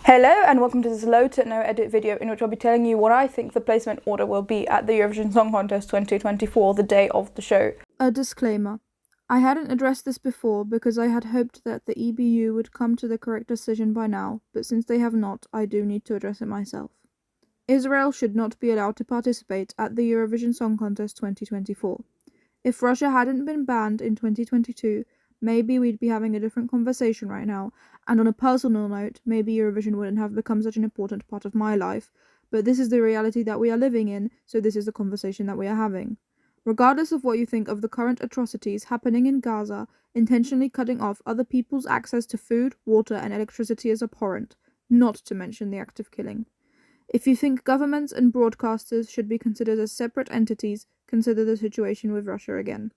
Hello and welcome to this low to no edit video in which I'll be telling you what I think the placement order will be at the Eurovision Song Contest 2024, the day of the show. A disclaimer. I hadn't addressed this before because I had hoped that the EBU would come to the correct decision by now, but since they have not, I do need to address it myself. Israel should not be allowed to participate at the Eurovision Song Contest 2024. If Russia hadn't been banned in 2022, maybe we'd be having a different conversation right now, and on a personal note, maybe Eurovision wouldn't have become such an important part of my life, but this is the reality that we are living in, so this is the conversation that we are having. Regardless of what you think of the current atrocities happening in Gaza, intentionally cutting off other people's access to food, water, and electricity is abhorrent, not to mention the act of killing. If you think governments and broadcasters should be considered as separate entities, consider the situation with Russia again.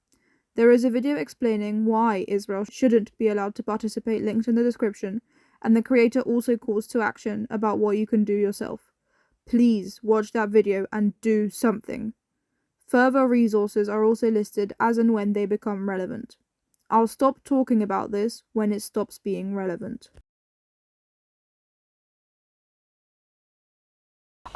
There is a video explaining why Israel shouldn't be allowed to participate linked in the description, and the creator also calls to action about what you can do yourself. Please watch that video and do something. Further resources are also listed as and when they become relevant. I'll stop talking about this when it stops being relevant.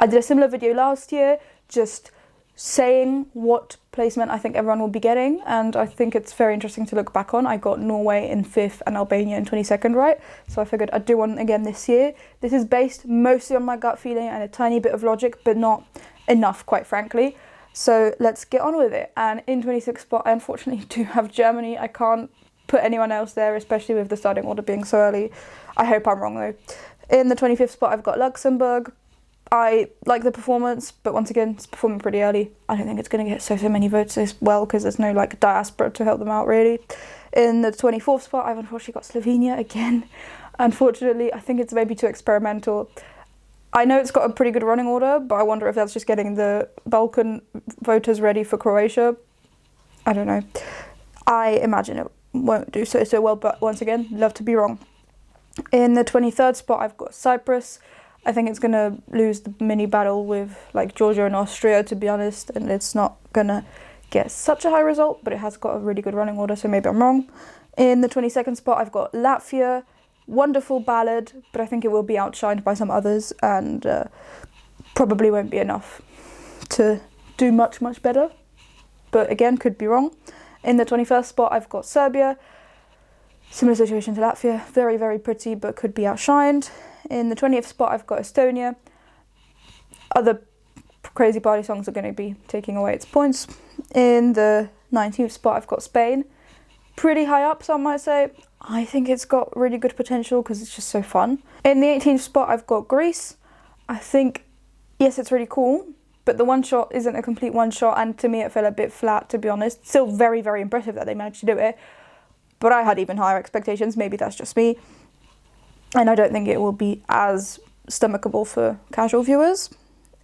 I did a similar video last year, just saying what placement I think everyone will be getting, and I think it's very interesting to look back on. I got Norway in 5th and Albania in 22nd right, so I figured I'd do one again this year. This is based mostly on my gut feeling and a tiny bit of logic, but not enough, quite frankly. So let's get on with it. And in 26th spot, I unfortunately do have Germany. I can't put anyone else there, especially with the starting order being so early. I hope I'm wrong though. In the 25th spot, I've got Luxembourg. I like the performance, but once again, it's performing pretty early. I don't think it's going to get so many votes as well because there's no like diaspora to help them out really. In the 24th spot, I've unfortunately got Slovenia again. Unfortunately, I think it's maybe too experimental. I know it's got a pretty good running order, but I wonder if that's just getting the Balkan voters ready for Croatia. I don't know. I imagine it won't do so well, but once again, love to be wrong. In the 23rd spot, I've got Cyprus. I think it's going to lose the mini battle with like Georgia and Austria, to be honest, and it's not going to get such a high result, but it has got a really good running order, so maybe I'm wrong. In the 22nd spot, I've got Latvia. Wonderful ballad, but I think it will be outshined by some others and probably won't be enough to do much better, but again, could be wrong. In the 21st spot, I've got Serbia. Similar situation to Latvia, very pretty, but could be outshined. In the 20th spot, I've got Estonia. Other crazy party songs are going to be taking away its points. In the 19th spot, I've got Spain. Pretty high up, some might say. I think it's got really good potential because it's just so fun. In the 18th spot, I've got Greece. I think, yes, it's really cool, but the one shot isn't a complete one shot, and to me it fell a bit flat, to be honest. Still very impressive that they managed to do it, but I had even higher expectations. Maybe that's just me. And I don't think it will be as stomachable for casual viewers.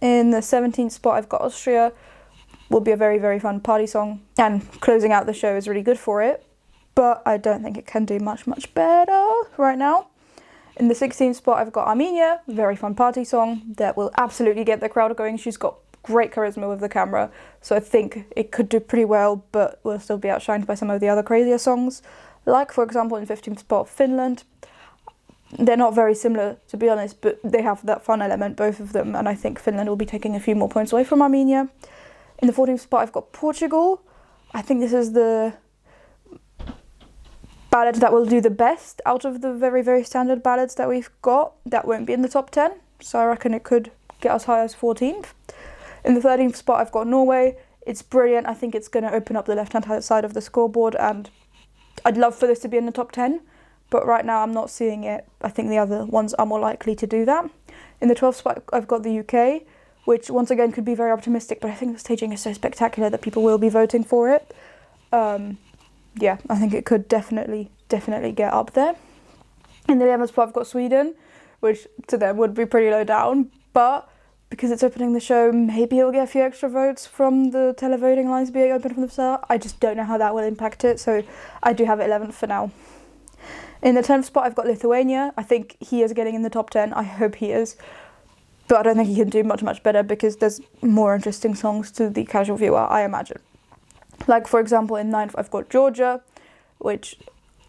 In the 17th spot, I've got Austria. Will be a very fun party song, and closing out the show is really good for it, but I don't think it can do much better right now. In the 16th spot, I've got Armenia. Very fun party song that will absolutely get the crowd going. She's got great charisma with the camera, so I think it could do pretty well, but will still be outshined by some of the other crazier songs. Like, for example, in 15th spot, Finland. They're not very similar, to be honest, but they have that fun element, both of them, and I think Finland will be taking a few more points away from Armenia. In the 14th spot, I've got Portugal. I think this is the ballad that will do the best out of the very standard ballads that we've got. That won't be in the top 10, so I reckon it could get as high as 14th. In the 13th spot, I've got Norway. It's brilliant. I think it's going to open up the left-hand side of the scoreboard, and I'd love for this to be in the top 10. But right now I'm not seeing it. I think the other ones are more likely to do that. In the 12th spot, I've got the UK, which once again could be very optimistic, but I think the staging is so spectacular that people will be voting for it. Yeah, I think it could definitely get up there. In the 11th spot, I've got Sweden, which to them would be pretty low down, but because it's opening the show, maybe it'll get a few extra votes from the televoting lines being open from the start. I just don't know how that will impact it, so I do have it 11th for now. In the 10th spot, I've got Lithuania. I think he is getting in the top 10. I hope he is. But I don't think he can do much better because there's more interesting songs to the casual viewer, I imagine. Like, for example, in 9th, I've got Georgia, which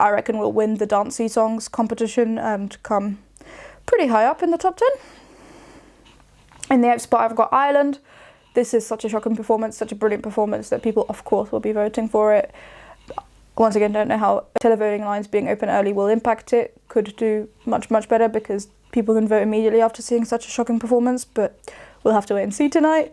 I reckon will win the dancey songs competition and come pretty high up in the top 10. In the 8th spot, I've got Ireland. This is such a shocking performance, such a brilliant performance that people, of course, will be voting for it. Once again, don't know how televoting lines being open early will impact it. Could do much, much better because people can vote immediately after seeing such a shocking performance, but we'll have to wait and see tonight.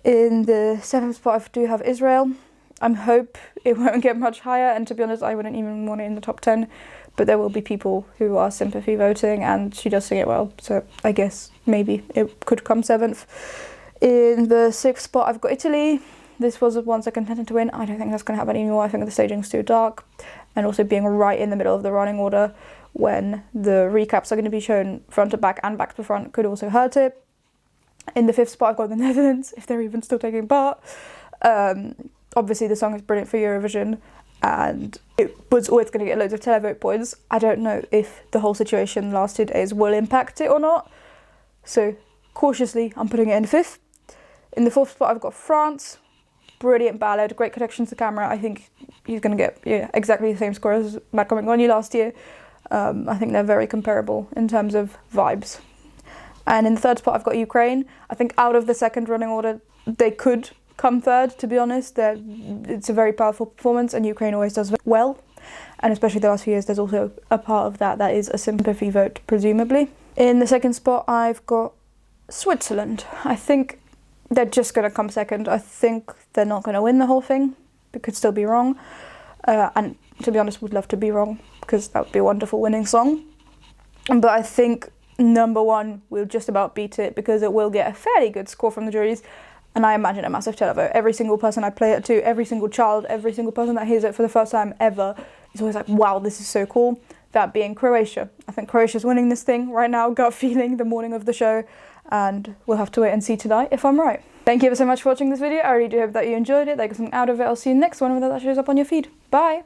In the 7th spot, I do have Israel. I hope it won't get much higher, and to be honest, I wouldn't even want it in the top 10, but there will be people who are sympathy voting, and she does sing it well, so I guess maybe it could come 7th. In the 6th spot, I've got Italy. This was once a contender to win. I don't think that's going to happen anymore. I think the staging's too dark, and also being right in the middle of the running order when the recaps are going to be shown front to back and back to front could also hurt it. In the 5th spot, I've got the Netherlands, if they're even still taking part. Obviously, the song is brilliant for Eurovision, and it was always going to get loads of televote points. I don't know if the whole situation last 2 days will impact it or not, so cautiously, I'm putting it in 5th. In the 4th spot, I've got France. Brilliant ballad, great connections to camera. I think he's going to get exactly the same score as Mad Comic Gonu last year. I think they're very comparable in terms of vibes. And in the 3rd spot, I've got Ukraine. I think out of the second running order, they could come 3rd, to be honest. It's a very powerful performance, and Ukraine always does well. And especially the last few years, there's also a part of that is a sympathy vote, presumably. In the 2nd spot, I've got Switzerland. I think they're just going to come 2nd. I think they're not going to win the whole thing. It could still be wrong. And to be honest, would love to be wrong, because that would be a wonderful winning song. But I think number 1 will just about beat it, because it will get a fairly good score from the juries. And I imagine a massive televote. Every single person I play it to, every single child, every single person that hears it for the first time ever is always like, wow, this is so cool. That being Croatia. I think Croatia's winning this thing right now, gut feeling, the morning of the show. And we'll have to wait and see tonight if I'm right. Thank you ever so much for watching this video. I really do hope that you enjoyed it, that you got something out of it. I'll see you next one, whether that shows up on your feed. Bye!